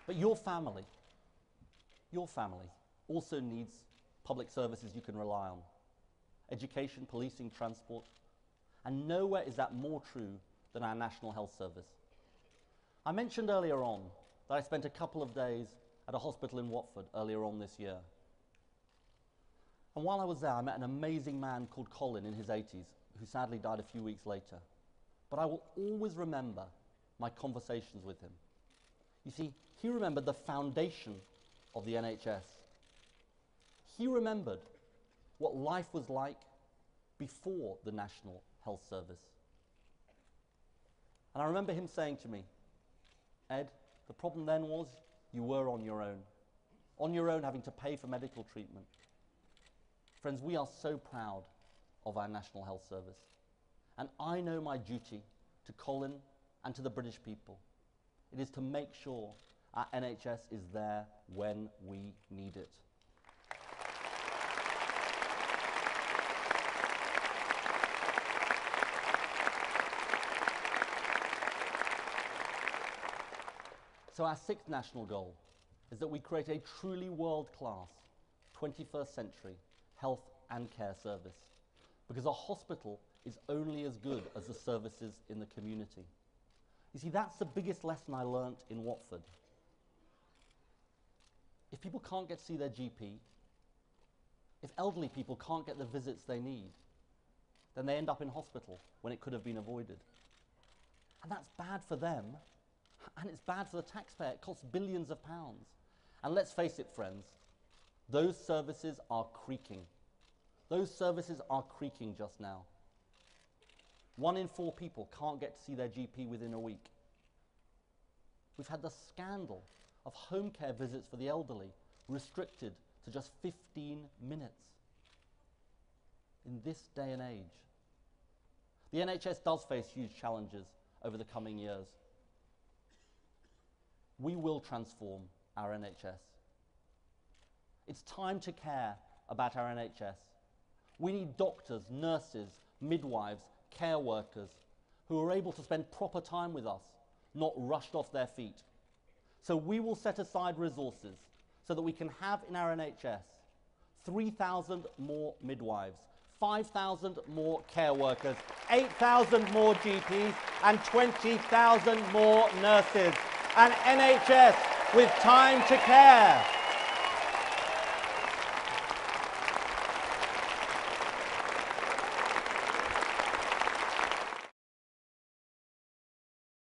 But your family also needs public services you can rely on. Education, policing, transport. And nowhere is that more true than our National Health Service. I mentioned earlier on that I spent a couple of days at a hospital in Watford earlier on this year. And while I was there, I met an amazing man called Colin in his 80s, who sadly died a few weeks later. But I will always remember my conversations with him. You see, he remembered the foundation of the NHS. He remembered what life was like before the National Health Service. And I remember him saying to me, Ed, the problem then was you were on your own having to pay for medical treatment. Friends, we are so proud of our National Health Service. And I know my duty to Colin and to the British people. It is to make sure our NHS is there when we need it. So our sixth national goal is that we create a truly world-class 21st century health and care service, because a hospital is only as good as the services in the community. You see, that's the biggest lesson I learnt in Watford. If people can't get to see their GP, if elderly people can't get the visits they need, then they end up in hospital when it could have been avoided. And that's bad for them, and it's bad for the taxpayer. It costs billions of pounds. And let's face it, friends, those services are creaking. Those services are creaking just now. 1 in 4 people can't get to see their GP within a week. We've had the scandal of home care visits for the elderly restricted to just 15 minutes. In this day and age, the NHS does face huge challenges over the coming years. We will transform our NHS. It's time to care about our NHS. We need doctors, nurses, midwives, care workers who are able to spend proper time with us, not rushed off their feet. So we will set aside resources so that we can have in our NHS 3,000 more midwives, 5,000 more care workers, 8,000 more GPs, and 20,000 more nurses. An NHS with time to care.